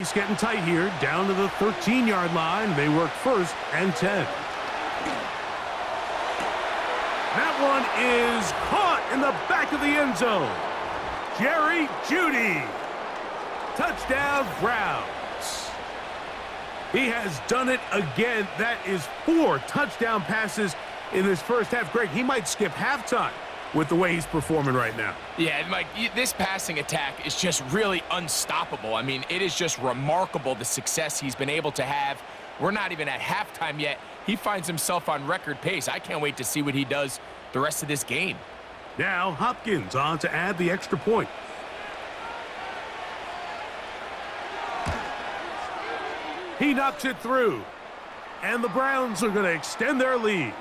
He's getting tight here, down to the 13-yard line. They work 1st and 10. That one is caught in the back of the end zone. Jerry Jeudy. Touchdown, Browns. He has done it again. That is 4 touchdown passes in this first half. Greg, he might skip halftime with the way he's performing right now. Yeah, Mike, this passing attack is just really unstoppable. I mean, it is just remarkable the success he's been able to have. We're not even at halftime yet. He finds himself on record pace. I can't wait to see what he does the rest of this game. Now Hopkins on to add the extra point. He knocks it through. And the Browns are going to extend their lead.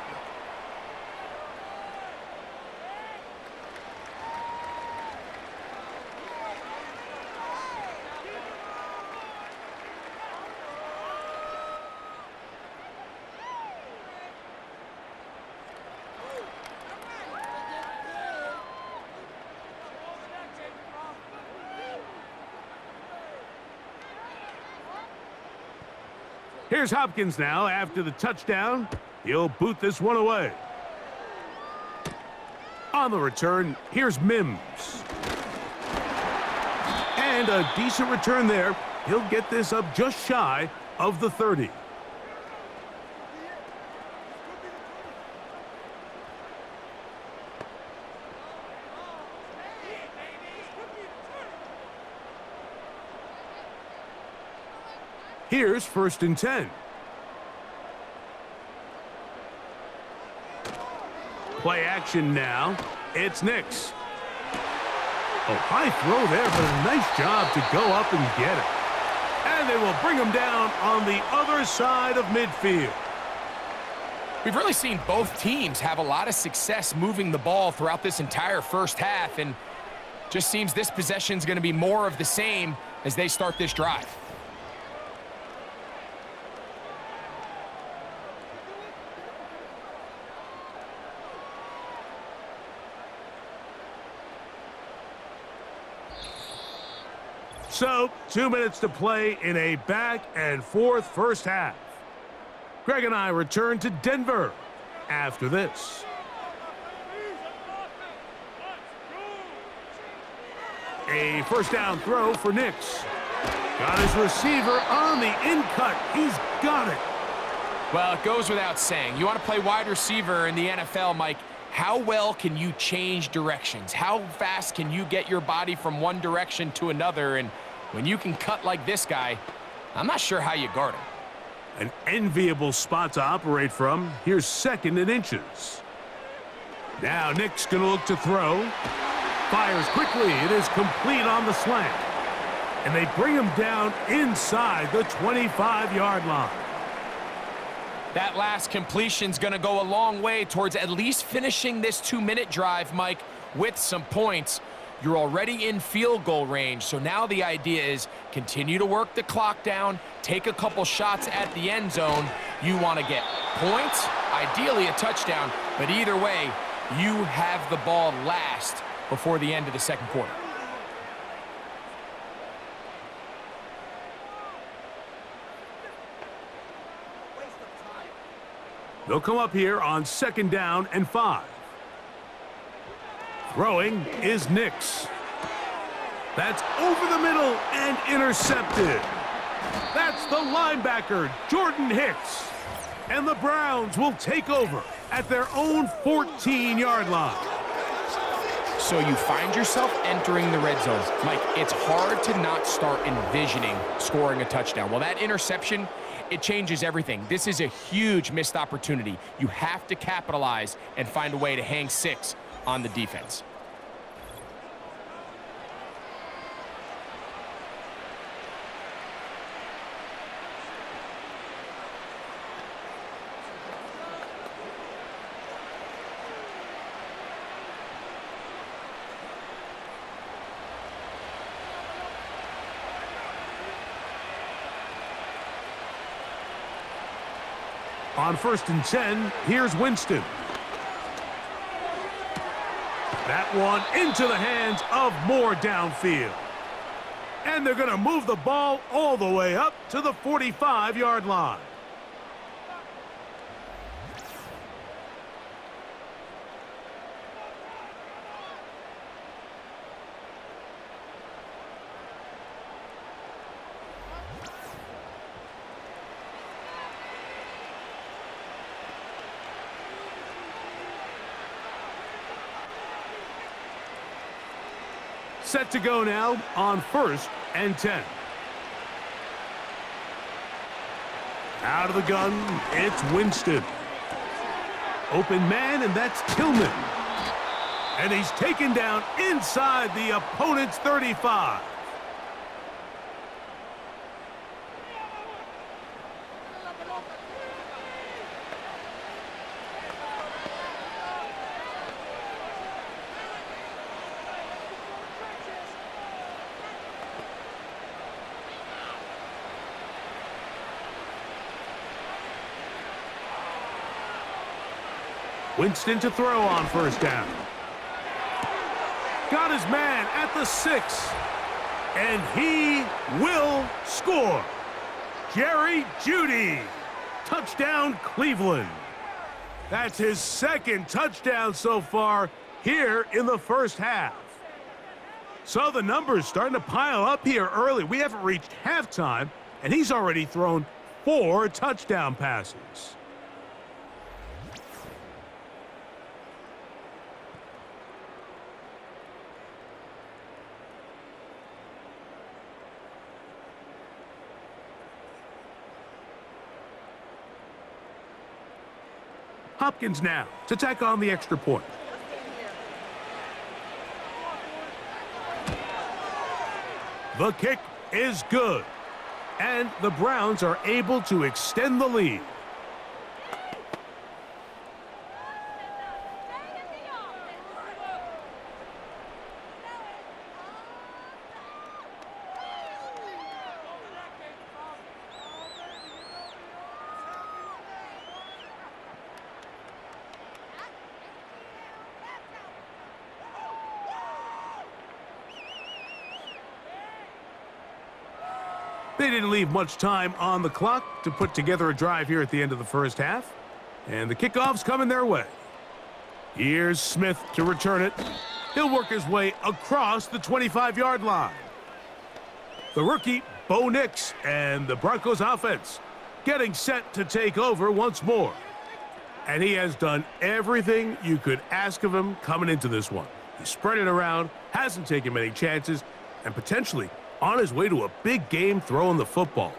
Here's Hopkins now after the touchdown. He'll boot this one away. On the return, here's Mims. And a decent return there. He'll get this up just shy of the 30. Here's 1st and 10. Play action now. It's Nix. Oh, high throw there, but a nice job to go up and get it. And they will bring him down on the other side of midfield. We've really seen both teams have a lot of success moving the ball throughout this entire first half, and just seems this possession is going to be more of the same as they start this drive. So, 2 minutes to play in a back-and-forth first half. Greg and I return to Denver after this. A first down throw for Nix. Got his receiver on the in-cut. He's got it. Well, it goes without saying. You want to play wide receiver in the NFL, Mike. How well can you change directions? How fast can you get your body from one direction to another? And when you can cut like this guy, I'm not sure how you guard him. An enviable spot to operate from. Here's 2nd and inches. Now Nick's going to look to throw. Fires quickly. It is complete on the slant. And they bring him down inside the 25-yard line. That last completion's going to go a long way towards at least finishing this 2-minute drive, Mike, with some points. You're already in field goal range, so now the idea is continue to work the clock down, take a couple shots at the end zone. You want to get points, ideally a touchdown, but either way, you have the ball last before the end of the second quarter. They'll come up here on 2nd down and 5. Throwing is Nix. That's over the middle and intercepted. That's the linebacker, Jordan Hicks. And the Browns will take over at their own 14-yard line. So you find yourself entering the red zone. Mike, it's hard to not start envisioning scoring a touchdown. Well, that interception, it changes everything. This is a huge missed opportunity. You have to capitalize and find a way to hang 6 on the defense. On 1st and 10, here's Winston. That one into the hands of Moore downfield. And they're going to move the ball all the way up to the 45-yard line. Set to go now on 1st and 10. Out of the gun, it's Winston. Open man, and that's Tillman. And he's taken down inside the opponent's 35. Winston to throw on 1st down. Got his man at the 6. And he will score. Jerry Jeudy. Touchdown, Cleveland. That's his 2nd touchdown so far here in the 1st half. So the numbers starting to pile up here early. We haven't reached halftime, and he's already thrown 4 touchdown passes. Hopkins now to tack on the extra point. The kick is good, and the Browns are able to extend the lead. They didn't leave much time on the clock to put together a drive here at the end of the 1st half. And the kickoff's coming their way. Here's Smith to return it. He'll work his way across the 25-yard line. The rookie, Bo Nix, and the Broncos offense getting set to take over once more. And he has done everything you could ask of him coming into this one. He spread it around, hasn't taken many chances, and potentially on his way to a big game throwing the football.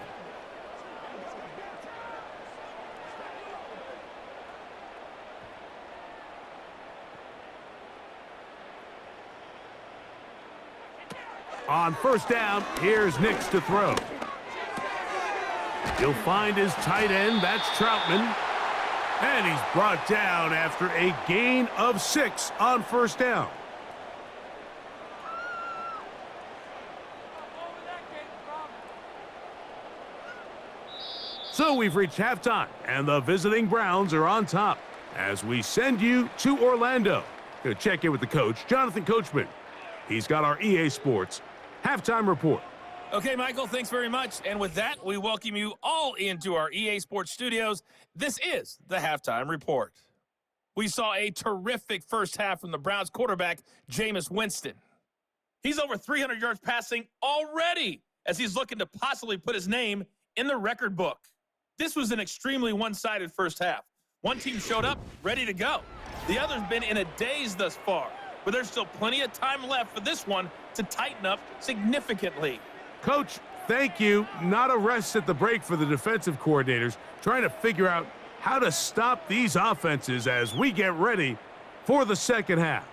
On 1st down, here's Nix to throw. He'll find his tight end, that's Troutman. And he's brought down after a gain of 6 on 1st down. So we've reached halftime, and the visiting Browns are on top as we send you to Orlando. Going to check in with the coach, Jonathan Coachman. He's got our EA Sports halftime report. Okay, Michael, thanks very much. And with that, we welcome you all into our EA Sports studios. This is the halftime report. We saw a terrific 1st half from the Browns quarterback, Jameis Winston. He's over 300 yards passing already as he's looking to possibly put his name in the record book. This was an extremely one-sided 1st half. One team showed up ready to go. The other's been in a daze thus far, but there's still plenty of time left for this one to tighten up significantly. Coach, thank you. Not a rest at the break for the defensive coordinators, trying to figure out how to stop these offenses as we get ready for the 2nd half.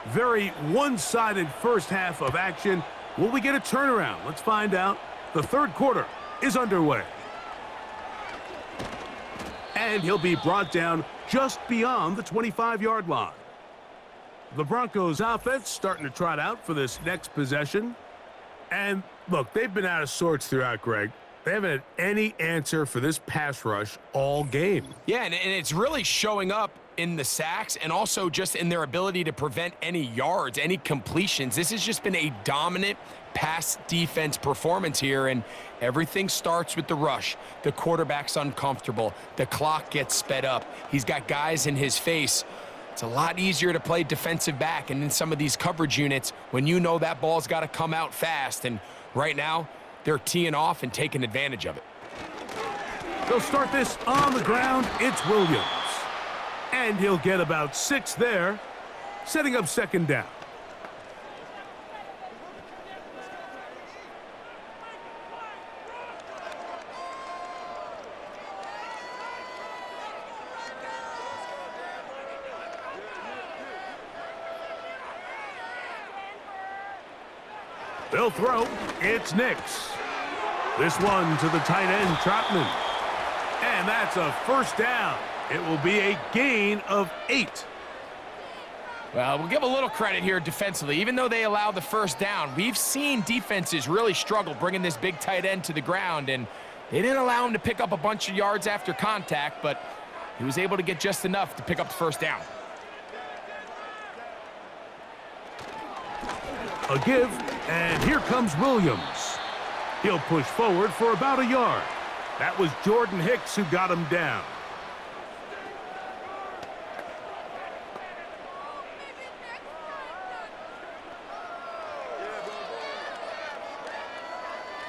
Very one-sided 1st half of action. Will we get a turnaround? Let's find out. The 3rd quarter is underway. And he'll be brought down just beyond the 25-yard line. The Broncos offense starting to trot out for this next possession. And look, they've been out of sorts throughout, Greg. They haven't had any answer for this pass rush all game. Yeah, and it's really showing up in the sacks and also just in their ability to prevent any yards, any completions. This has just been a dominant pass defense performance here, and everything starts with the rush. The quarterback's uncomfortable. The clock gets sped up. He's got guys in his face. It's a lot easier to play defensive back and in some of these coverage units when you know that ball's got to come out fast, and right now they're teeing off and taking advantage of it. They'll start this on the ground. It's Williams. And he'll get about 6 there, setting up second down. They'll throw. It's Nix. This one to the tight end, Trotman. And that's a first down. It will be a gain of 8. Well, we'll give a little credit here defensively. Even though they allow the first down, we've seen defenses really struggle bringing this big tight end to the ground, and they didn't allow him to pick up a bunch of yards after contact, but he was able to get just enough to pick up the first down. A give, and here comes Williams. He'll push forward for about a yard. That was Jordan Hicks who got him down.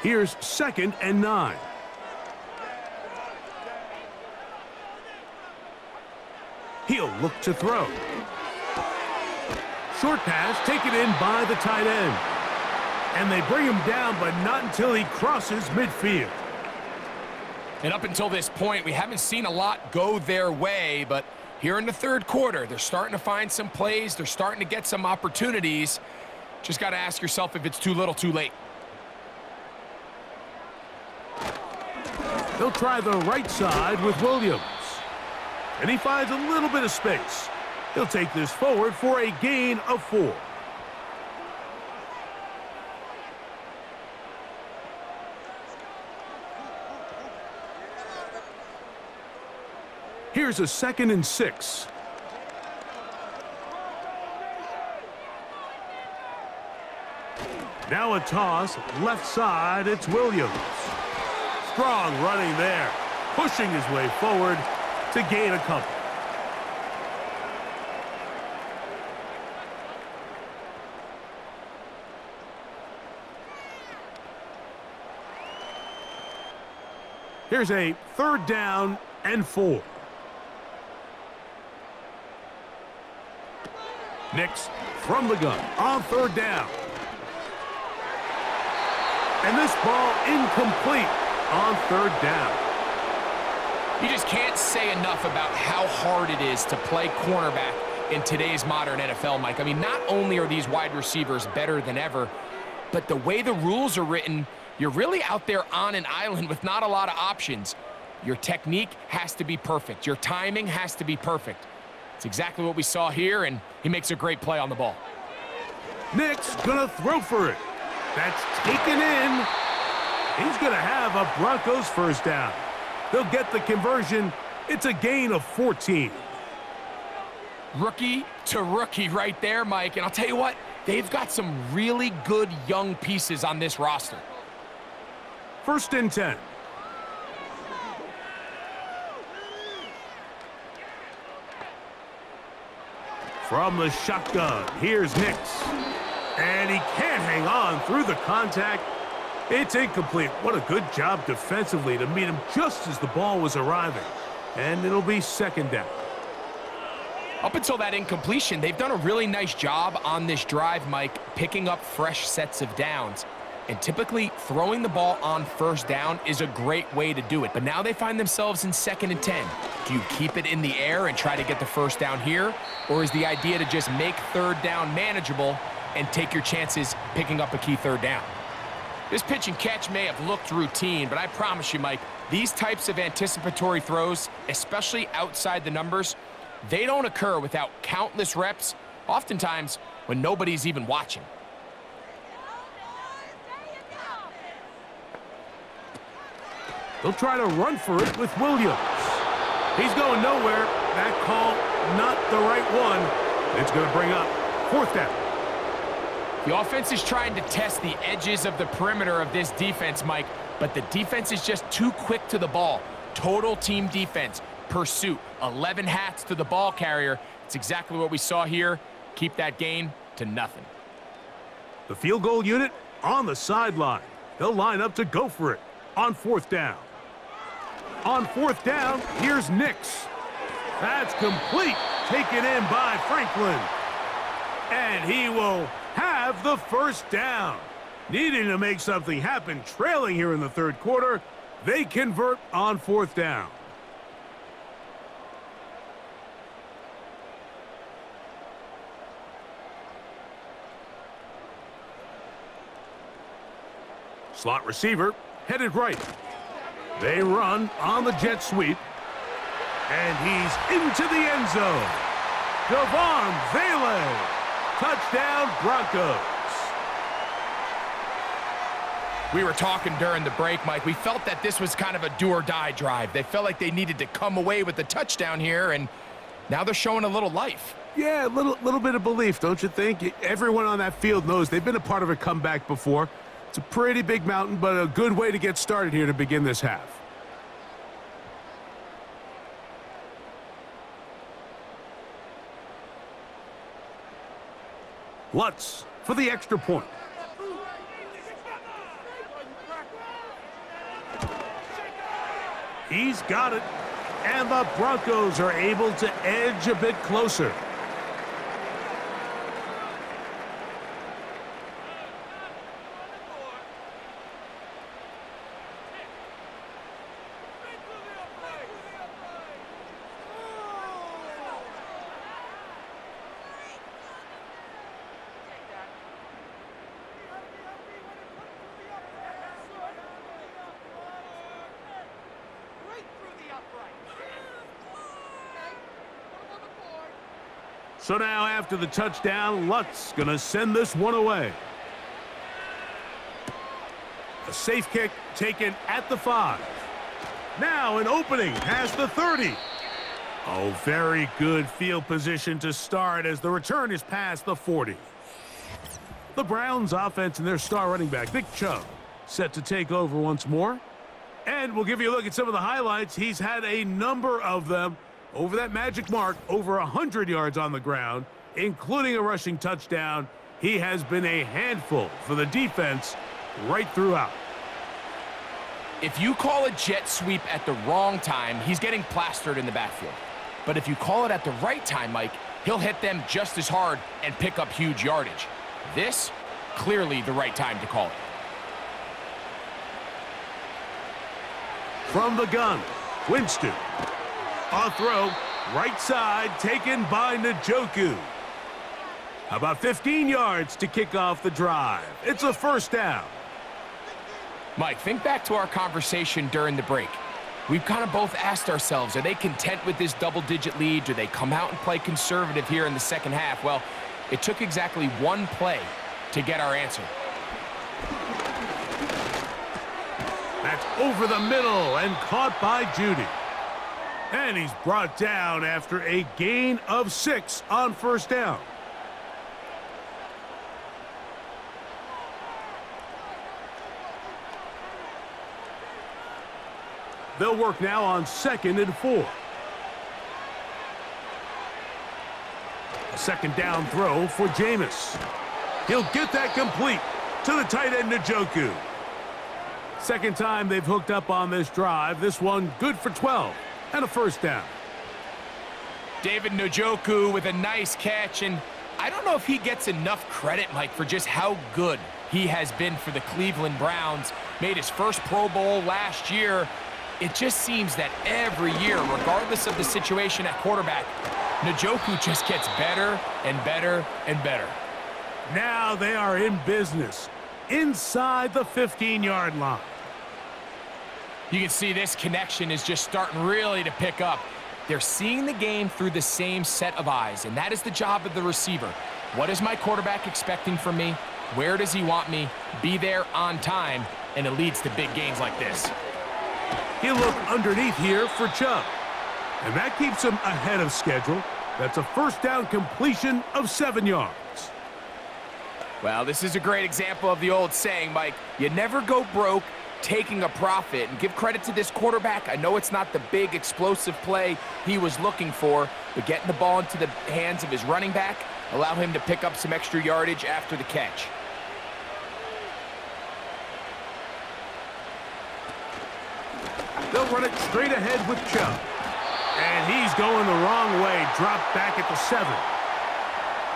Here's 2nd and 9. He'll look to throw. Short pass taken in by the tight end. And they bring him down, but not until he crosses midfield. And up until this point, we haven't seen a lot go their way, but here in the third quarter, they're starting to find some plays. They're starting to get some opportunities. Just got to ask yourself if it's too little, too late. They'll try the right side with Williams. And he finds a little bit of space. He'll take this forward for a gain of 4. Here's a 2nd and 6. Now a toss, left side, it's Williams. Strong running there, pushing his way forward to gain a couple. Here's a 3rd down and 4. Nix from the gun on 3rd down. And this ball incomplete on 3rd down. You just can't say enough about how hard it is to play cornerback in today's modern NFL, Mike. I mean, not only are these wide receivers better than ever, but the way the rules are written, you're really out there on an island with not a lot of options. Your technique has to be perfect. Your timing has to be perfect. It's exactly what we saw here, and he makes a great play on the ball. Nix gonna throw for it. That's taken in. He's gonna have a Broncos first down. They'll get the conversion. It's a gain of 14. Rookie to rookie right there, Mike. And I'll tell you what, they've got some really good young pieces on this roster. 1st and 10. From the shotgun, here's Nix. And he can't hang on through the contact. It's incomplete. What a good job defensively to meet him just as the ball was arriving. And it'll be 2nd down. Up until that incompletion, they've done a really nice job on this drive, Mike, picking up fresh sets of downs. And typically, throwing the ball on 1st down is a great way to do it. But now they find themselves in 2nd and 10. Do you keep it in the air and try to get the first down here? Or is the idea to just make 3rd down manageable and take your chances picking up a key 3rd down? This pitch and catch may have looked routine, but I promise you, Mike, these types of anticipatory throws, especially outside the numbers, they don't occur without countless reps, oftentimes when nobody's even watching. He'll try to run for it with Williams. He's going nowhere. That call, not the right one. It's going to bring up 4th down. The offense is trying to test the edges of the perimeter of this defense, Mike, but the defense is just too quick to the ball. Total team defense, pursuit, 11 hats to the ball carrier. It's exactly what we saw here. Keep that gain to nothing. The field goal unit on the sideline. They'll line up to go for it on 4th down. On 4th down, here's Nix. That's complete. Taken in by Franklin. And he will have the 1st down. Needing to make something happen, trailing here in the 3rd quarter, they convert on 4th down. Slot receiver headed right. They run on the jet sweep. And he's into the end zone. Devon Vele. Touchdown, Broncos. We were talking during the break, Mike. We felt that this was kind of a do-or-die drive. They felt like they needed to come away with the touchdown here, and now they're showing a little life. Yeah, a little bit of belief, don't you think? Everyone on that field knows they've been a part of a comeback before. It's a pretty big mountain, but a good way to get started here to begin this half. Lutz for the extra point. He's got it, and the Broncos are able to edge a bit closer. So now after the touchdown, Lutz gonna send this one away. A safe kick taken at the 5. Now an opening past the 30. Oh, very good field position to start as the return is past the 40. The Browns offense and their star running back, Nick Chubb, set to take over once more. And we'll give you a look at some of the highlights. He's had a number of them over that magic mark, over 100 yards on the ground, including a rushing touchdown. He has been a handful for the defense right throughout. If you call a jet sweep at the wrong time, he's getting plastered in the backfield. But if you call it at the right time, Mike, he'll hit them just as hard and pick up huge yardage. This, clearly the right time to call it. From the gun, Winston. A throw, right side, taken by Njoku. About 15 yards to kick off the drive. It's a 1st down. Mike, think back to our conversation during the break. We've kind of both asked ourselves, are they content with this double-digit lead? Do they come out and play conservative here in the 2nd half? Well, it took exactly one play to get our answer. That's over the middle and caught by Judy. And he's brought down after a gain of 6 on 1st down. They'll work now on 2nd and 4. A 2nd down throw for Jameis. He'll get that complete to the tight end Njoku. 2nd time they've hooked up on this drive. This one good for 12 and a 1st down. David Njoku with a nice catch, and I don't know if he gets enough credit, Mike, for just how good he has been for the Cleveland Browns. Made his first Pro Bowl last year. It just seems that every year, regardless of the situation at quarterback, Njoku just gets better and better and better. Now they are in business inside the 15-yard line. You can see this connection is just starting really to pick up. They're seeing the game through the same set of eyes, and that is the job of the receiver. What is my quarterback expecting from me? Where does he want me? Be there on time, and it leads to big gains like this. He'll look underneath here for Chubb. And that keeps him ahead of schedule. That's a first down completion of 7 yards. Well, this is a great example of the old saying, Mike, you never go broke taking a profit. And give credit to this quarterback. I know it's not the big explosive play he was looking for, but getting the ball into the hands of his running back allow him to pick up some extra yardage after the catch. They'll run it straight ahead with Chubb. And he's going the wrong way, dropped back at the 7.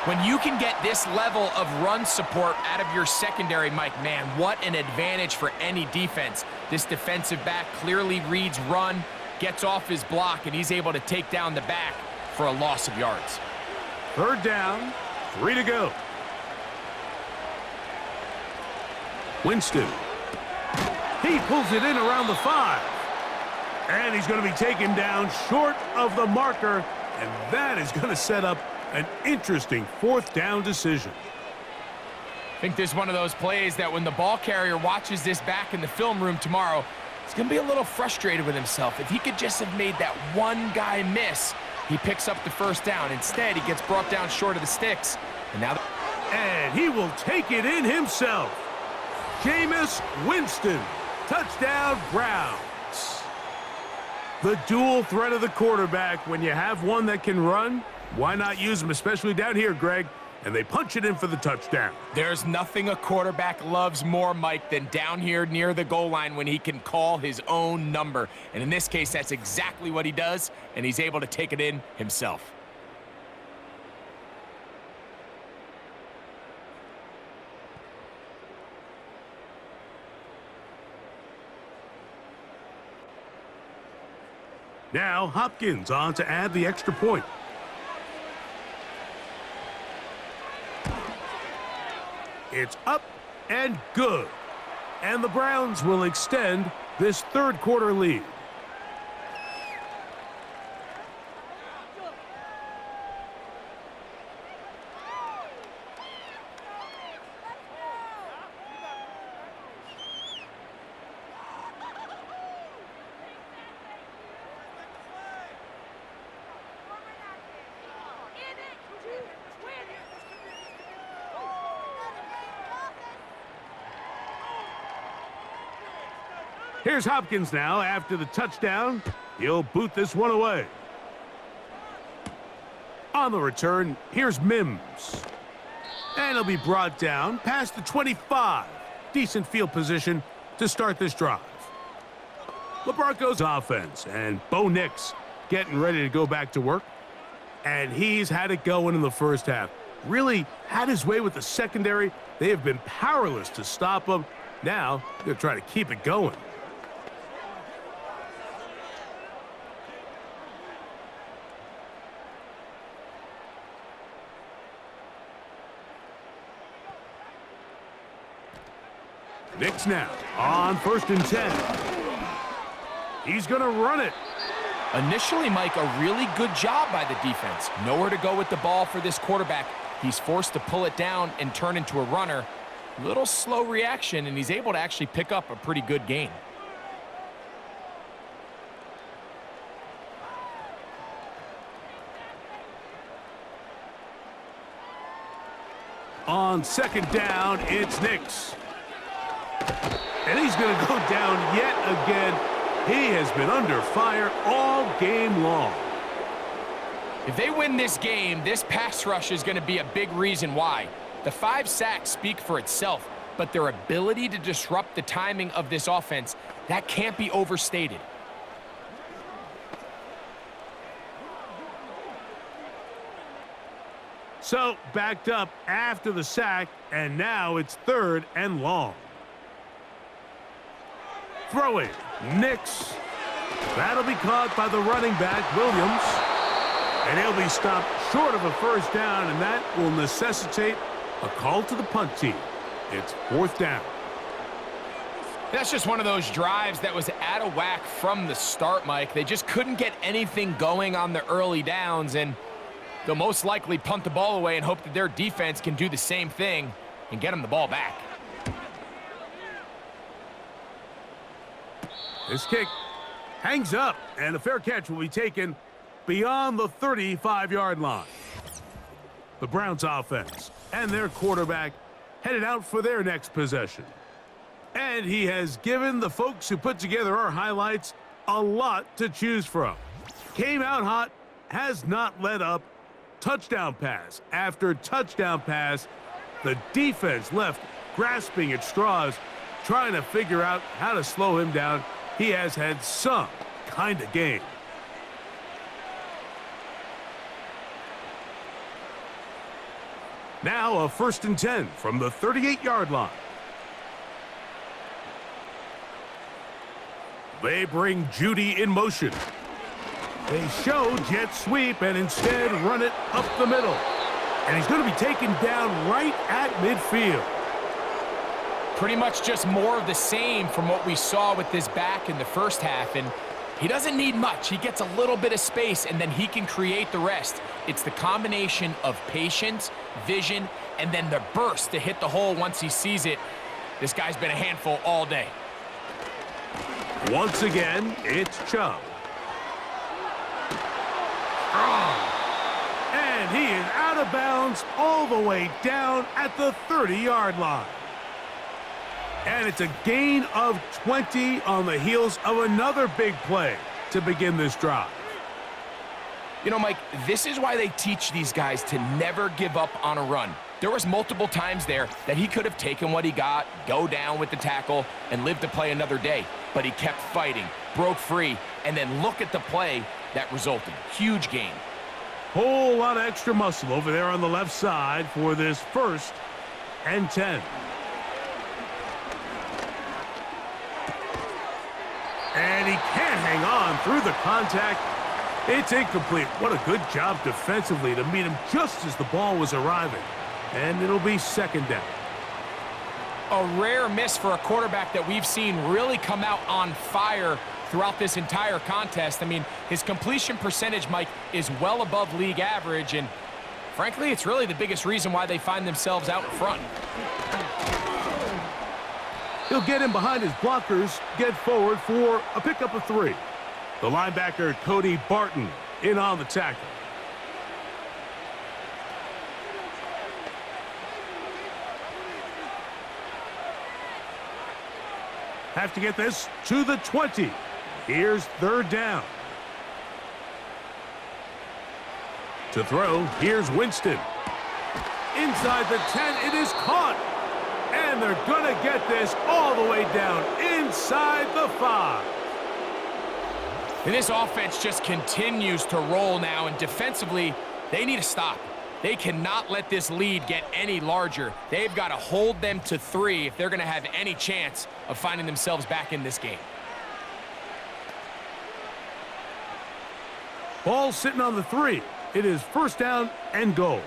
When you can get this level of run support out of your secondary, Mike, man, what an advantage for any defense. This defensive back clearly reads run, gets off his block, and he's able to take down the back for a loss of yards. 3rd down, 3 to go. Winston. He pulls it in around the 5. And he's going to be taken down short of the marker, and that is going to set up an interesting 4th down decision. I think this is one of those plays that when the ball carrier watches this back in the film room tomorrow, he's going to be a little frustrated with himself. If he could just have made that one guy miss, he picks up the 1st down. Instead, he gets brought down short of the sticks. And he will take it in himself. Jameis Winston, touchdown Browns. The dual threat of the quarterback. When you have one that can run, why not use him, especially down here, Greg? And they punch it in for the touchdown. There's nothing a quarterback loves more, Mike, than down here near the goal line when he can call his own number. And in this case, that's exactly what he does, and he's able to take it in himself. Now Hopkins on to add the extra point. It's up and good. And the Browns will extend this 3rd quarter lead. Here's Hopkins now after the touchdown. He'll boot this one away. On the return, here's Mims. And he'll be brought down past the 25. Decent field position to start this drive. LeBronco's offense, and Bo Nix getting ready to go back to work. And he's had it going in the first half. Really had his way with the secondary. They have been powerless to stop him. Now, they're trying to keep it going. Nix now on 1st and 10. He's going to run it. Initially, Mike, a really good job by the defense. Nowhere to go with the ball for this quarterback. He's forced to pull it down and turn into a runner. Little slow reaction, and he's able to actually pick up a pretty good gain. On 2nd down, it's Nix. And he's going to go down yet again. He has been under fire all game long. If they win this game, this pass rush is going to be a big reason why. The 5 sacks speak for itself, but their ability to disrupt the timing of this offense, that can't be overstated. So, backed up after the sack, and now it's 3rd and long. Throwing, Nix. That'll be caught by the running back, Williams. And he'll be stopped short of a 1st down, and that will necessitate a call to the punt team. It's 4th down. That's just one of those drives that was out of whack from the start, Mike. They just couldn't get anything going on the early downs, and they'll most likely punt the ball away and hope that their defense can do the same thing and get them the ball back. This kick Hangs up, and a fair catch will be taken beyond the 35-yard line. The Browns offense and their quarterback headed out for their next possession. And he has given the folks who put together our highlights a lot to choose from. Came out hot, has not let up. Touchdown pass after touchdown pass. The defense left grasping at straws, trying to figure out how to slow him down. He has had some kind of game. Now a 1st and 10 from the 38-yard line. They bring Judy in motion. They show jet sweep and instead run it up the middle. And he's going to be taken down right at midfield. Pretty much just more of the same from what we saw with this back in the first half. And he doesn't need much. He gets a little bit of space, and then he can create the rest. It's the combination of patience, vision, and then the burst to hit the hole once he sees it. This guy's been a handful all day. Once again, it's Chubb. And he is out of bounds all the way down at the 30-yard line. And it's a gain of 20 on the heels of another big play to begin this drive. You know, Mike, this is why they teach these guys to never give up on a run. There was multiple times there that he could have taken what he got, go down with the tackle, and live to play another day. But he kept fighting, broke free, and then look at the play that resulted. Huge gain. Whole lot of extra muscle over there on the left side for this 1st and 10. And he can't hang on through the contact. It's incomplete. What a good job defensively to meet him just as the ball was arriving. And it'll be 2nd down. A rare miss for a quarterback that we've seen really come out on fire throughout this entire contest. I mean, his completion percentage, Mike, is well above league average, and frankly, it's really the biggest reason why they find themselves out in front. He'll get in behind his blockers, get forward for a pickup of 3. The linebacker, Cody Barton, in on the tackle. Have to get this to the 20. Here's 3rd down. To throw, here's Winston. Inside the 10, it is caught. And they're going to get this all the way down inside the 5. And this offense just continues to roll now, and defensively, they need to stop. They cannot let this lead get any larger. They've got to hold them to 3 if they're going to have any chance of finding themselves back in this game. Ball sitting on the 3. It is 1st down and goal.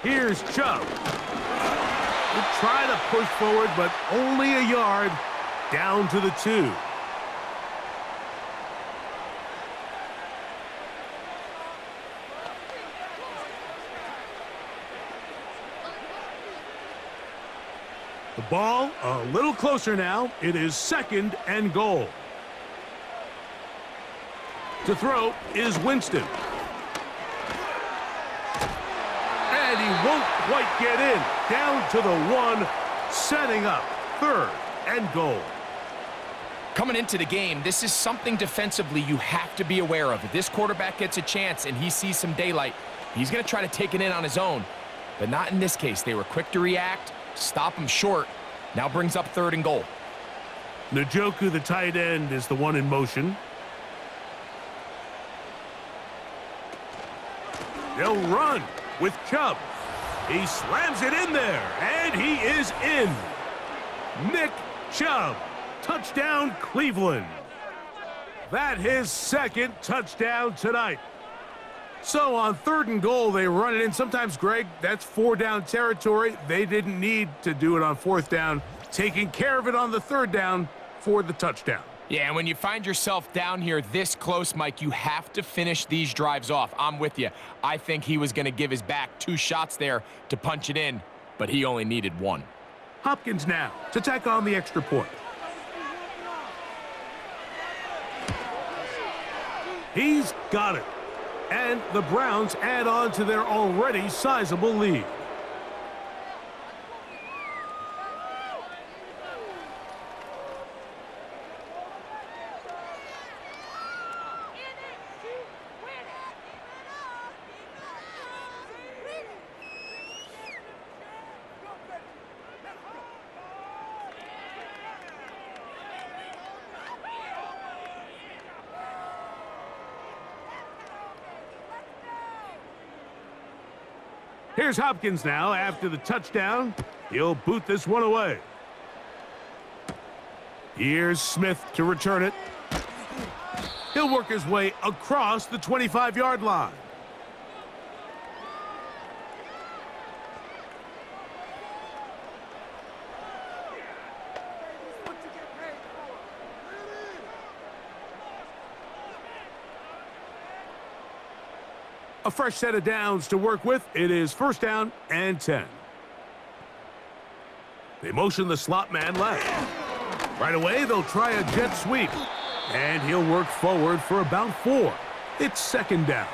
Here's Chubb. He'll try to push forward, but only a yard down to the 2. The ball a little closer now. It is 2nd and goal. To throw is Winston. And he won't quite get in. Down to the 1, setting up 3rd and goal. Coming into the game, this is something defensively you have to be aware of. If this quarterback gets a chance and he sees some daylight, he's going to try to take it in on his own. But not in this case. They were quick to react, stop him short. Now brings up 3rd and goal. Njoku, the tight end, is the one in motion. They'll run with Chubb. He slams it in there, and he is in. Nick Chubb, touchdown Cleveland. That his 2nd touchdown tonight. So on 3rd and goal, they run it in. Sometimes, Greg, that's 4-down territory. They didn't need to do it on 4th down. Taking care of it on the 3rd down for the touchdown. Yeah, and when you find yourself down here this close, Mike, you have to finish these drives off. I'm with you. I think he was going to give his back 2 shots there to punch it in, but he only needed 1. Hopkins now to tack on the extra point. He's got it. And the Browns add on to their already sizable lead. Here's Hopkins now after the touchdown. He'll boot this one away. Here's Smith to return it. He'll work his way across the 25-yard line. A fresh set of downs to work with. It is first down and 10. They motion the slot man left. Right away, they'll try a jet sweep. And he'll work forward for about 4. It's second down.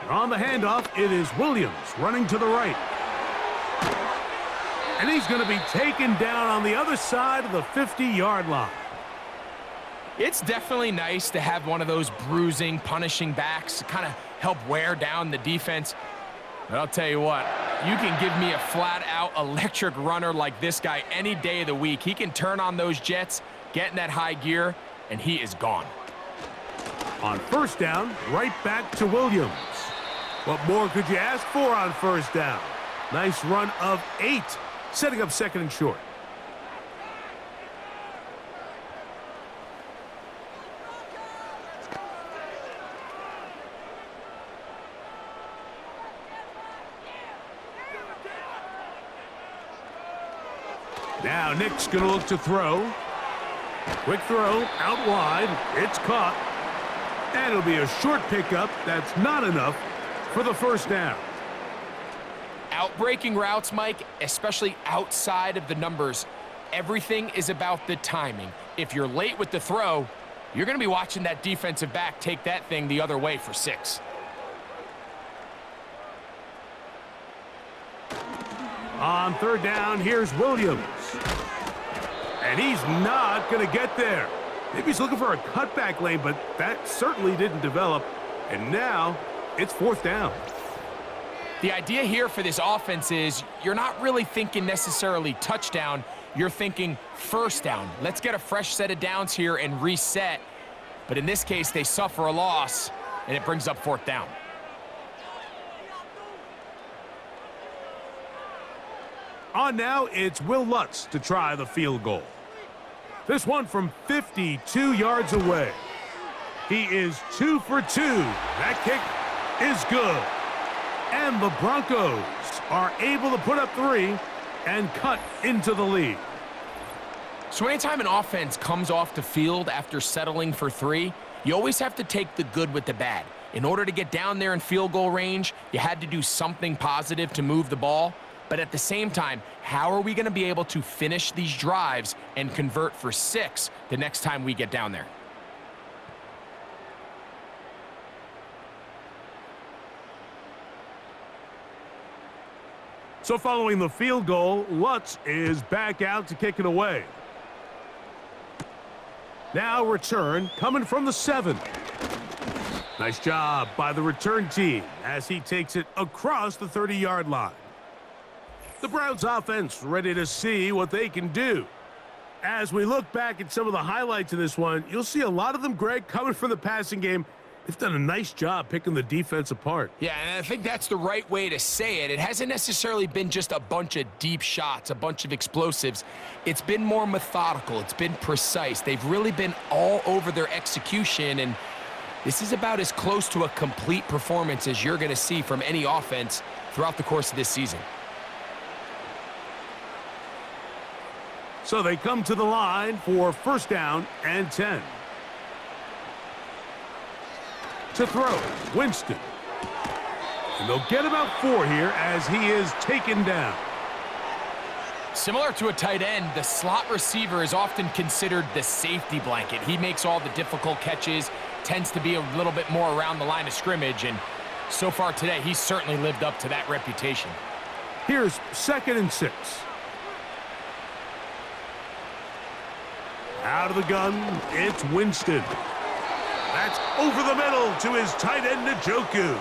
On the handoff, it is Williams running to the right. And he's going to be taken down on the other side of the 50-yard line. It's definitely nice to have one of those bruising, punishing backs to kind of help wear down the defense. But I'll tell you what, you can give me a flat-out electric runner like this guy any day of the week. He can turn on those jets, get in that high gear, and he is gone. On first down, right back to Williams. What more could you ask for on first down? Nice run of 8, setting up second and short. Now Nick's going to look to throw. Quick throw, out wide. It's caught. And it'll be a short pickup. That's not enough for the first down. Outbreaking routes, Mike, especially outside of the numbers, everything is about the timing. If you're late with the throw, you're going to be watching that defensive back take that thing the other way for 6. On third down, here's Williams. And he's not going to get there. Maybe he's looking for a cutback lane, but that certainly didn't develop. And now it's fourth down. The idea here for this offense is you're not really thinking necessarily touchdown. You're thinking first down. Let's get a fresh set of downs here and reset. But in this case, they suffer a loss, and it brings up fourth down. On now, it's Will Lutz to try the field goal. This one from 52 yards away. He is 2 for 2. That kick is good. And the Broncos are able to put up 3 and cut into the lead. So anytime an offense comes off the field after settling for 3, you always have to take the good with the bad. In order to get down there in field goal range, you had to do something positive to move the ball. But at the same time, how are we going to be able to finish these drives and convert for 6 the next time we get down there? So following the field goal, Lutz is back out to kick it away. Now return coming from the 7. Nice job by the return team as he takes it across the 30-yard line. The Browns offense ready to see what they can do. As we look back at some of the highlights of this one, you'll see a lot of them, Greg, coming from the passing game. They've done a nice job picking the defense apart. Yeah, and I think that's the right way to say it. It hasn't necessarily been just a bunch of deep shots, a bunch of explosives. It's been more methodical. It's been precise. They've really been all over their execution, and this is about as close to a complete performance as you're going to see from any offense throughout the course of this season. So they come to the line for first down and 10. To throw, Winston. And they'll get about 4 here as he is taken down. Similar to a tight end, the slot receiver is often considered the safety blanket. He makes all the difficult catches, tends to be a little bit more around the line of scrimmage, and so far today, he's certainly lived up to that reputation. Here's 2nd and 6. Out of the gun, it's Winston. That's over the middle to his tight end, Njoku.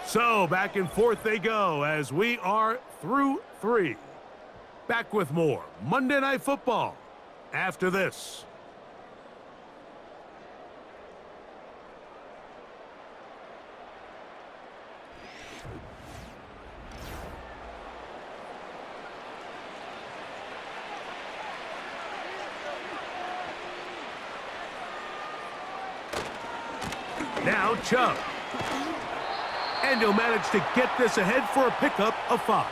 So back and forth they go as we are through 3. Back with more Monday Night Football after this. Now Chubb. And he'll manage to get this ahead for a pickup of 5.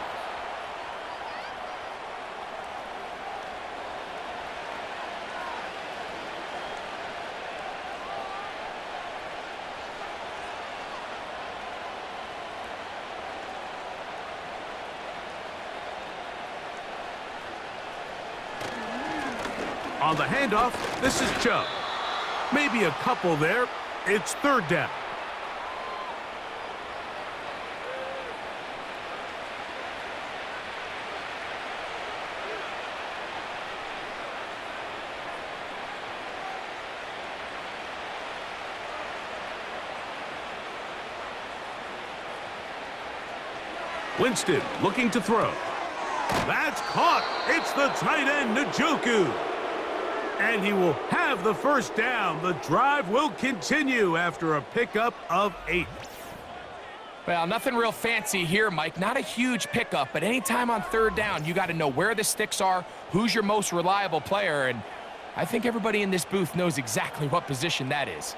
On the handoff, this is Chubb. Maybe a couple there. It's 3rd down. Winston looking to throw. That's caught. It's the tight end, Njoku. And he will have the first down. The drive will continue after a pickup of 8. Well, nothing real fancy here, Mike. Not a huge pickup, but anytime on 3rd down, you got to know where the sticks are, who's your most reliable player, and I think everybody in this booth knows exactly what position that is.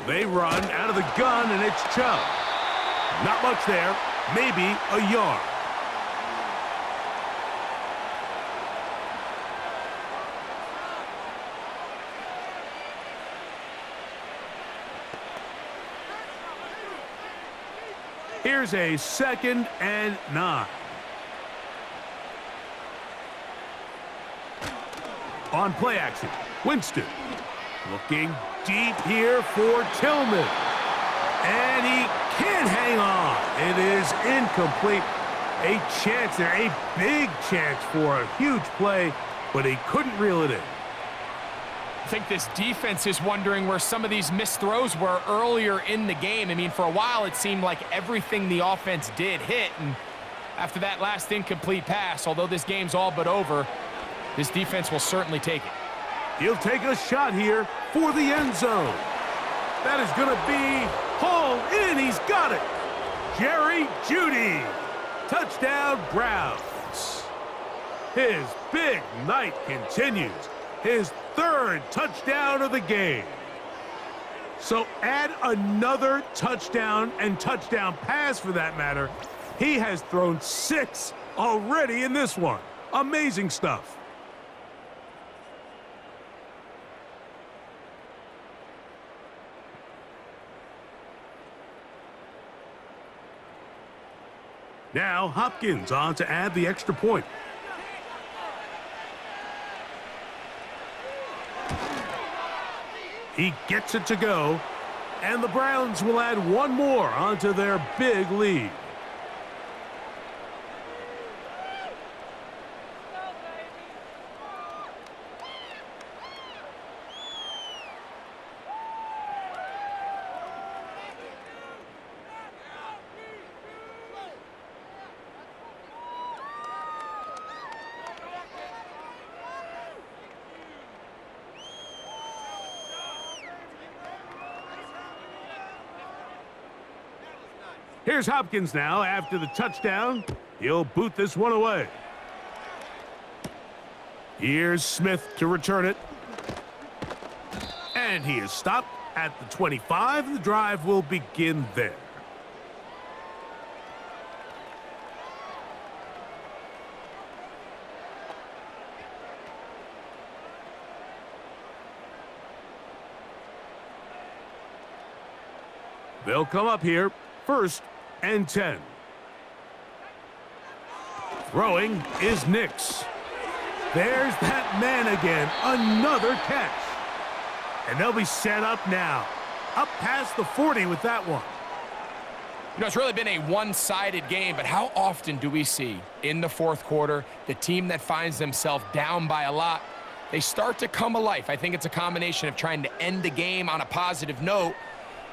They run out of the gun, and it's Chubb. Not much there, maybe a yard. Here's a 2nd and 9. On play action, Winston looking deep here for Tillman. And he can't hang on. It is incomplete. A chance there, a big chance for a huge play, but he couldn't reel it in. I think this defense is wondering where some of these missed throws were earlier in the game. I mean, for a while, it seemed like everything the offense did hit, and after that last incomplete pass, although this game's all but over, this defense will certainly take it. He'll take a shot here for the end zone. That is going to be hauled in. He's got it. Jerry Jeudy. Touchdown, Browns. His big night continues. His 3rd touchdown of the game. So add another touchdown and touchdown pass for that matter. He has thrown 6 already in this one. Amazing stuff. Now Hopkins on to add the extra point. He gets it to go, and the Browns will add 1 more onto their big lead. Here's Hopkins now after the touchdown. He'll boot this one away. Here's Smith to return it. And he is stopped at the 25. The drive will begin there. They'll come up here, 1st and 10. Throwing is Nix. There's that man again, another catch. And they'll be set up now. Up past the 40 with that one. You know, it's really been a one-sided game, but how often do we see in the fourth quarter the team that finds themselves down by a lot, they start to come alive? I think it's a combination of trying to end the game on a positive note,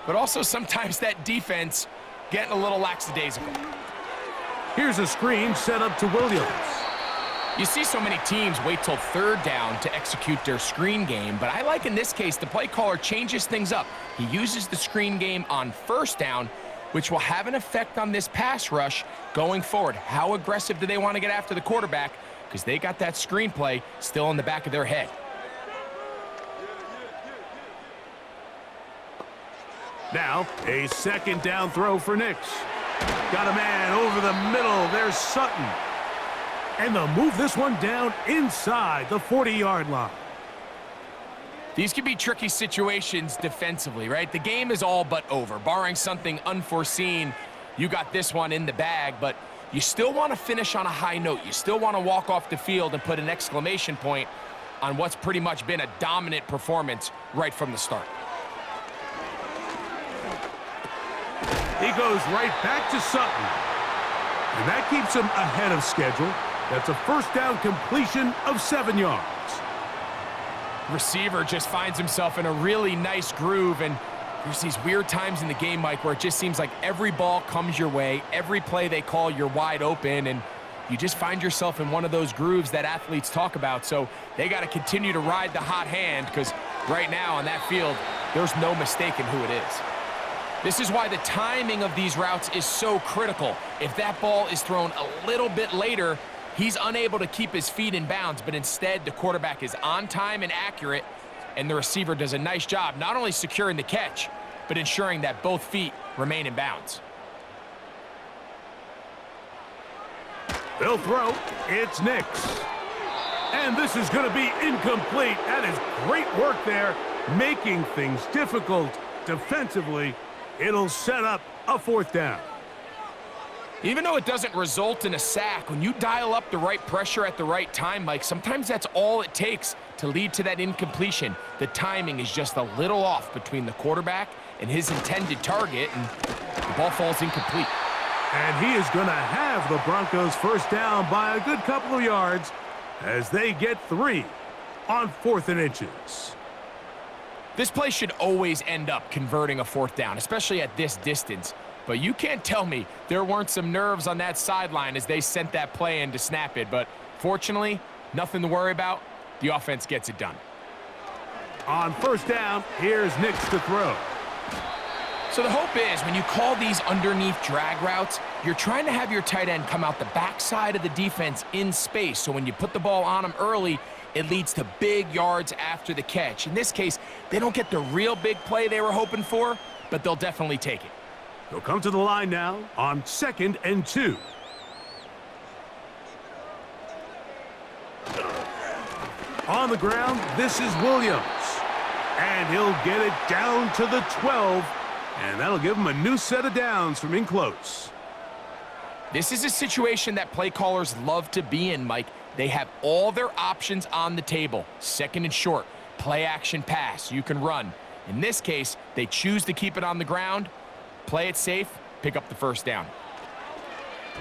but also sometimes that defense getting a little lackadaisical. Here's a screen set up to Williams. You see so many teams wait till 3rd down to execute their screen game, but I like in this case the play caller changes things up. He uses the screen game on 1st down, which will have an effect on this pass rush going forward. How aggressive do they want to get after the quarterback? Because they got that screenplay still in the back of their head. Now, a 2nd down throw for Nix. Got a man over the middle. There's Sutton. And they'll move this one down inside the 40-yard line. These can be tricky situations defensively, right? The game is all but over. Barring something unforeseen, you got this one in the bag, but you still want to finish on a high note. You still want to walk off the field and put an exclamation point on what's pretty much been a dominant performance right from the start. He goes right back to Sutton. And that keeps him ahead of schedule. That's a 1st down completion of 7 yards. Receiver just finds himself in a really nice groove, and there's these weird times in the game, Mike, where it just seems like every ball comes your way, every play they call, you're wide open, and you just find yourself in one of those grooves that athletes talk about. So they got to continue to ride the hot hand, because right now on that field, there's no mistaking who it is. This is why the timing of these routes is so critical. If that ball is thrown a little bit later, he's unable to keep his feet in bounds, but instead the quarterback is on time and accurate, and the receiver does a nice job not only securing the catch, but ensuring that both feet remain in bounds. They'll throw. It's Nix. And this is going to be incomplete. That is great work there, making things difficult defensively. It'll set up a 4th down. Even though it doesn't result in a sack, when you dial up the right pressure at the right time, Mike, sometimes that's all it takes to lead to that incompletion. The timing is just a little off between the quarterback and his intended target, and the ball falls incomplete. And he is going to have the Broncos 1st down by a good couple of yards as they get 3 on 4th and inches. This play should always end up converting a 4th down, especially at this distance. But you can't tell me there weren't some nerves on that sideline as they sent that play in to snap it. But fortunately, nothing to worry about. The offense gets it done. On 1st down, here's Nix to throw. So the hope is when you call these underneath drag routes, you're trying to have your tight end come out the backside of the defense in space. So when you put the ball on him early, it leads to big yards after the catch. In this case, they don't get the real big play they were hoping for, but they'll definitely take it. They'll come to the line now on 2nd and 2. On the ground, this is Williams. And he'll get it down to the 12. And that'll give him a new set of downs from in close. This is a situation that play callers love to be in, Mike. They have all their options on the table. 2nd and short, play action pass, you can run. In this case, they choose to keep it on the ground, play it safe, pick up the 1st down.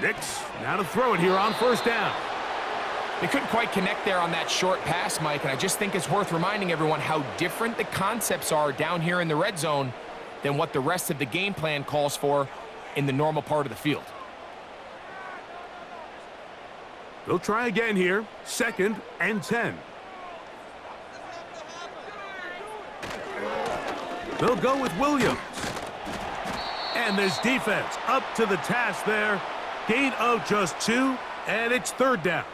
Nix now to throw it here on 1st down. They couldn't quite connect there on that short pass, Mike, and I just think it's worth reminding everyone how different the concepts are down here in the red zone than what the rest of the game plan calls for in the normal part of the field. They'll try again here, 2nd and 10. They'll go with Williams. And this defense up to the task there. Gain of just 2, and it's third down.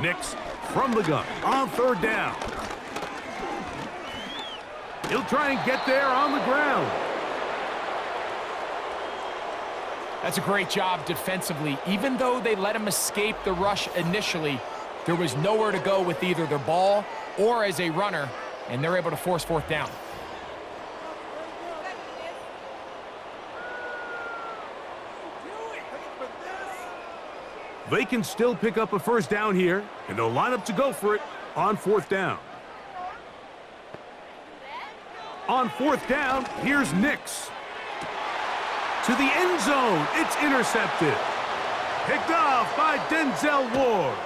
Nix from the gun on third down. He'll try and get there on the ground. That's a great job defensively. Even though they let him escape the rush initially, there was nowhere to go with either their ball or as a runner, and they're able to force fourth down. They can still pick up a first down here, and they'll line up to go for it on fourth down. On fourth down, here's Nix. To the end zone, it's intercepted. Picked off by Denzel Ward.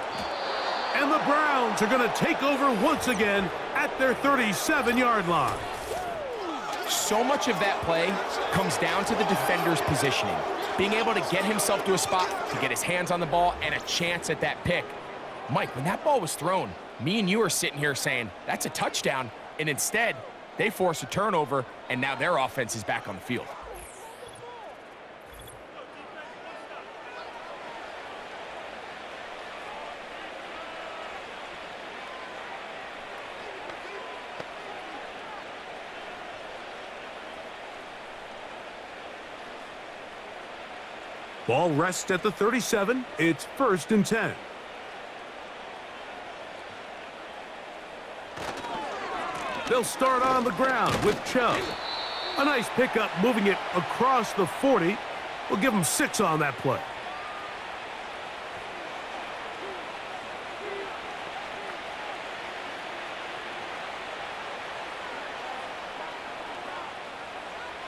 And the Browns are going to take over once again at their 37-yard line. So much of that play comes down to the defender's positioning. Being able to get himself to a spot, to get his hands on the ball, and a chance at that pick. Mike, when that ball was thrown, me and you are sitting here saying, that's a touchdown, and instead, they force a turnover, and now their offense is back on the field. Ball rests at the 37. It's 1st and 10. They'll start on the ground with Chubb. A nice pickup moving it across the 40. We'll give them 6 on that play.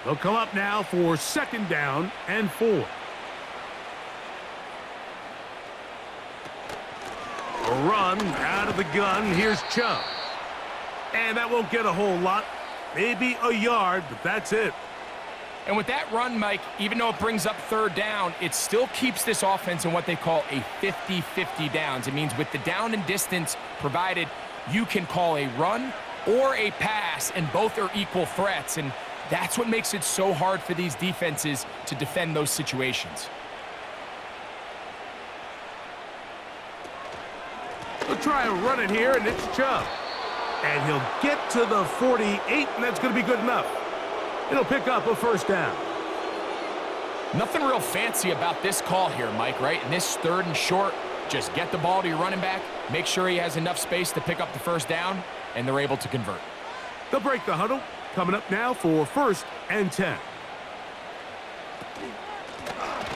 They'll come up now for 2nd down and 4. A run out of the gun. Here's Chubb. And that won't get a whole lot. Maybe a yard, but that's it. And with that run, Mike, even though it brings up 3rd down, it still keeps this offense in what they call a 50-50 downs. It means with the down and distance provided, you can call a run or a pass, and both are equal threats. And that's what makes it so hard for these defenses to defend those situations. They'll try and run it here, and it's Chubb. And he'll get to the 48, and that's going to be good enough. It'll pick up a 1st down. Nothing real fancy about this call here, Mike, right? In this 3rd and short, just get the ball to your running back, make sure he has enough space to pick up the 1st down, and they're able to convert. They'll break the huddle. Coming up now for 1st and 10.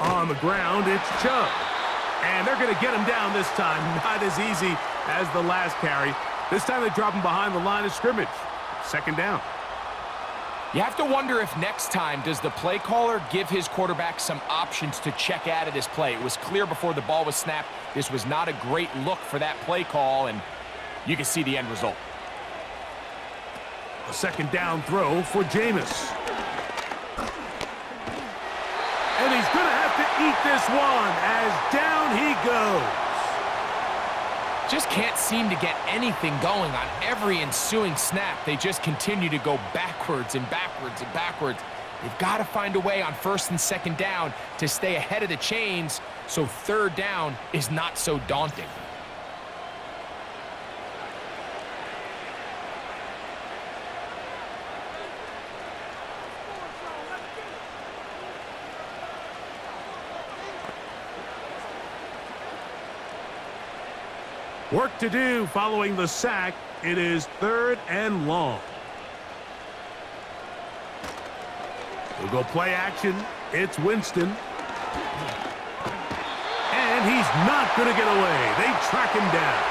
On the ground, it's Chubb. And they're going to get him down this time. Not as easy as the last carry. This time they drop him behind the line of scrimmage. 2nd down. You have to wonder if next time does the play caller give his quarterback some options to check out of this play. It was clear before the ball was snapped. This was not a great look for that play call, and you can see the end result. A 2nd down throw for Jameis. And he's going to have to eat this one as down he goes. Just can't seem to get anything going on every ensuing snap. They just continue to go backwards and backwards and backwards. They've got to find a way on 1st and 2nd down to stay ahead of the chains so 3rd down is not so daunting. Work to do following the sack. It is 3rd and long. We'll go play action. It's Winston. And he's not going to get away. They track him down.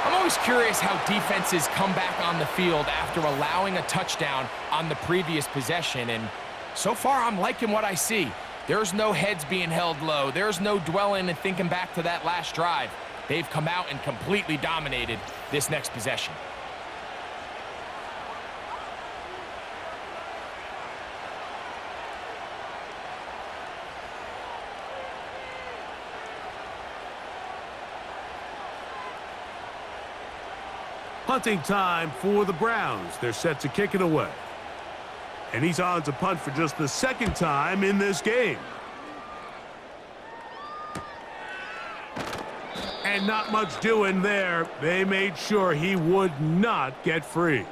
I'm always curious how defenses come back on the field after allowing a touchdown on the previous possession. And so far, I'm liking what I see. There's no heads being held low. There's no dwelling and thinking back to that last drive. They've come out and completely dominated this next possession. Punting time for the Browns. They're set to kick it away. And he's on to punt for just the second time in this game. And not much doing there. They made sure he would not get free.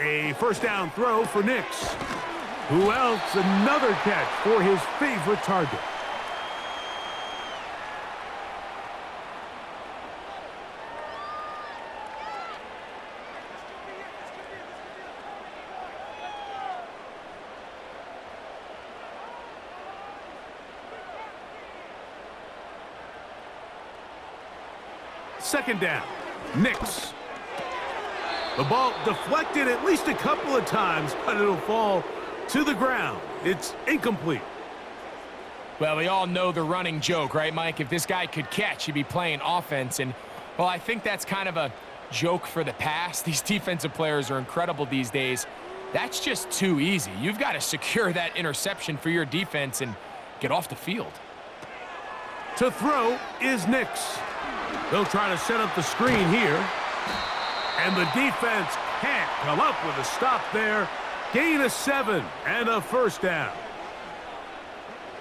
A first down throw for Nix. Who else? Another catch for his favorite target. Second down, Nix. The ball deflected at least a couple of times, but it'll fall to the ground. It's incomplete. Well, we all know the running joke, right, Mike? If this guy could catch, he'd be playing offense. And, well, I think that's kind of a joke for the past. These defensive players are incredible these days. That's just too easy. You've got to secure that interception for your defense and get off the field. To throw is Nix. They'll try to set up the screen here. And the defense can't come up with a stop there. Gain of 7 and a first down.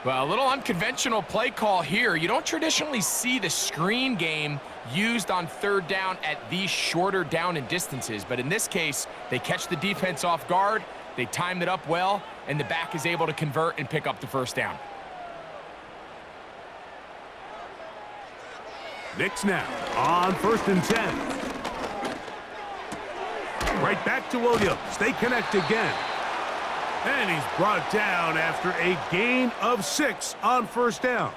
Well, a little unconventional play call here. You don't traditionally see the screen game used on third down at these shorter down and distances. But in this case, they catch the defense off guard. They timed it up well, and the back is able to convert and pick up the first down. Nix now on 1st and 10. Right back to Williams. They connect again. And he's brought down after a gain of 6 on first down.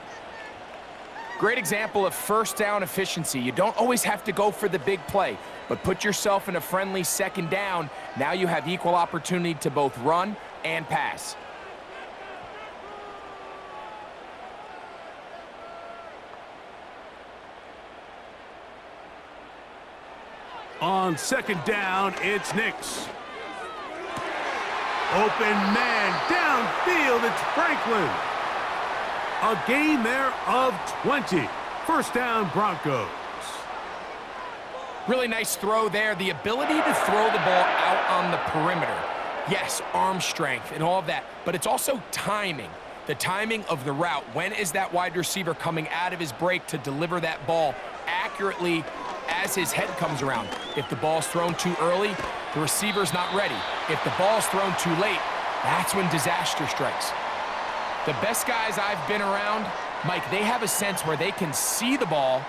Great example of first down efficiency. You don't always have to go for the big play, but put yourself in a friendly second down. Now you have equal opportunity to both run and pass. On second down, it's Nix. Open man downfield, it's Franklin. A gain there of 20. First down, Broncos. Really nice throw there. The ability to throw the ball out on the perimeter. Yes, arm strength and all of that, but it's also timing. The timing of the route. When is that wide receiver coming out of his break to deliver that ball accurately as his head comes around? If the ball's thrown too early, the receiver's not ready. If the ball's thrown too late, that's when disaster strikes. The best guys I've been around, Mike, they have a sense where they can see the ball,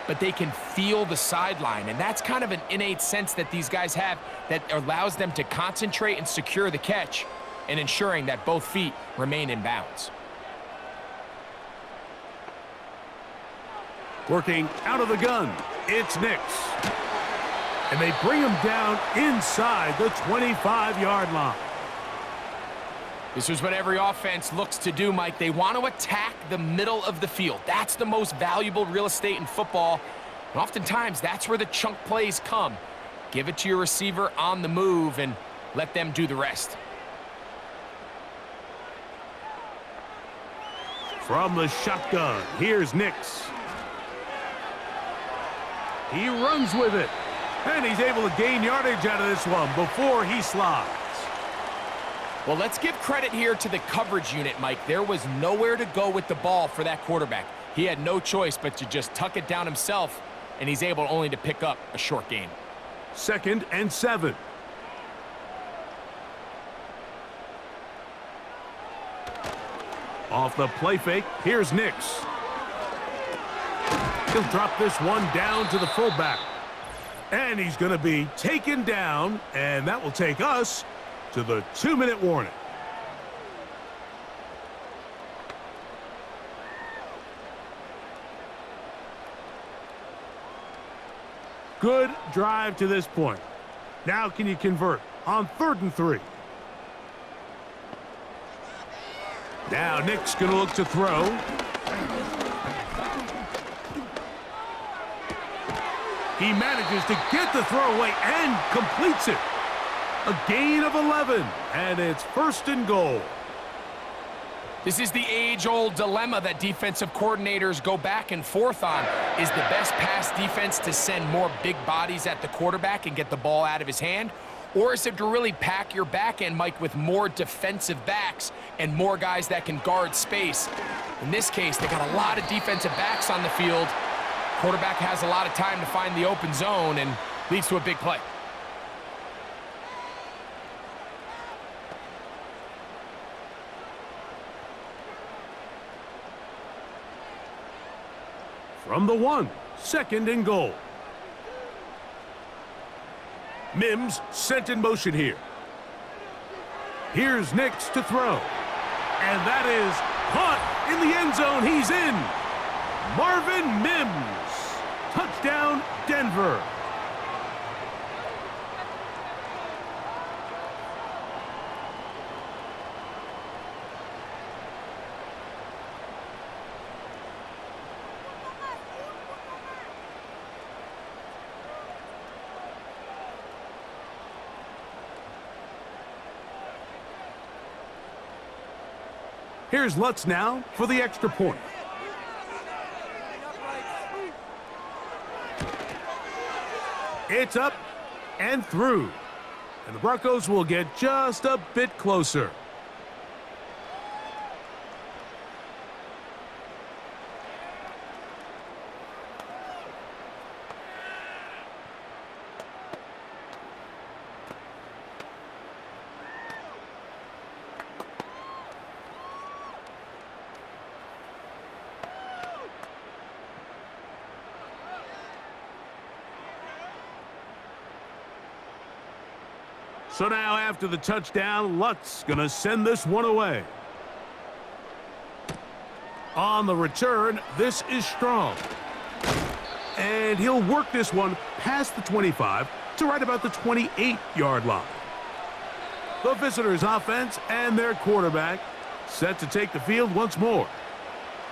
but they can feel the sideline. And that's kind of an innate sense that these guys have that allows them to concentrate and secure the catch and ensuring that both feet remain in bounds. Working out of the gun, it's Nix. And they bring him down inside the 25-yard line. This is what every offense looks to do, Mike. They want to attack the middle of the field. That's the most valuable real estate in football. And oftentimes, that's where the chunk plays come. Give it to your receiver on the move and let them do the rest. From the shotgun, here's Nix. He runs with it. And he's able to gain yardage out of this one before he slides. Well, let's give credit here to the coverage unit, Mike. There was nowhere to go with the ball for that quarterback. He had no choice but to just tuck it down himself, and he's able only to pick up a short gain. 2nd and 7. Off the play fake, here's Nix. He'll drop this one down to the fullback. And he's going to be taken down, and that will take us to the 2-minute warning. Good drive to this point. Now can you convert on 3rd and 3? Now Nick's going to look to throw. He manages to get the throw away and completes it. A gain of 11, and it's 1st and goal. This is the age-old dilemma that defensive coordinators go back and forth on. Is the best pass defense to send more big bodies at the quarterback and get the ball out of his hand? Or is it to really pack your back end, Mike, with more defensive backs and more guys that can guard space? In this case, they got a lot of defensive backs on the field. Quarterback has a lot of time to find the open zone and leads to a big play. From the 1, 2nd and goal. Mims sent in motion here. Here's Nix to throw. And that is caught in the end zone. He's in. Marvin Mims. Touchdown, Denver. Here's Lutz now for the extra point. It's up and through. And the Broncos will get just a bit closer. So now after the touchdown, Lutz gonna send this one away. On the return, this is Strong. And he'll work this one past the 25 to right about the 28-yard line. The visitors' offense and their quarterback set to take the field once more.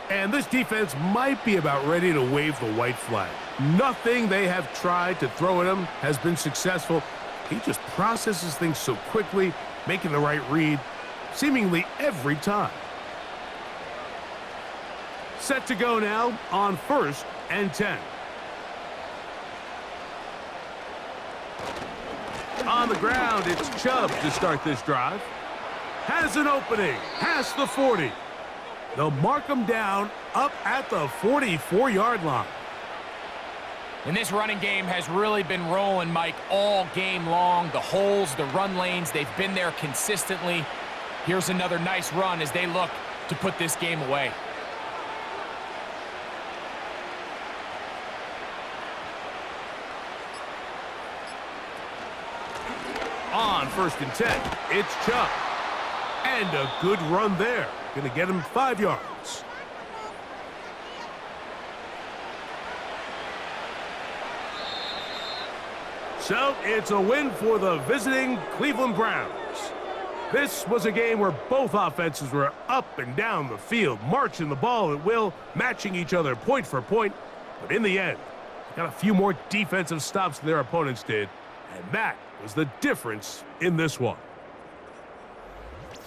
And this defense might be about ready to wave the white flag. Nothing they have tried to throw at him has been successful. He just processes things so quickly, making the right read, seemingly every time. Set to go now on 1st and 10. On the ground, it's Chubb to start this drive. Has an opening, past the 40. They'll mark him down up at the 44-yard line. And this running game has really been rolling, Mike, all game long. The holes, the run lanes, they've been there consistently. Here's another nice run as they look to put this game away. On 1st and 10, it's Chubb. And a good run there. Going to get him 5 yards. So it's a win for the visiting Cleveland Browns. This was a game where both offenses were up and down the field, marching the ball at will, matching each other point for point. But in the end, they got a few more defensive stops than their opponents did, and that was the difference in this one.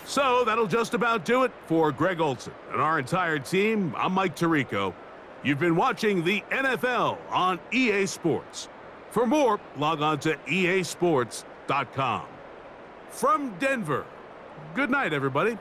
So that'll just about do it for Greg Olson and our entire team. I'm Mike Tirico. You've been watching the NFL on EA Sports. For more, log on to easports.com. From Denver, good night, everybody.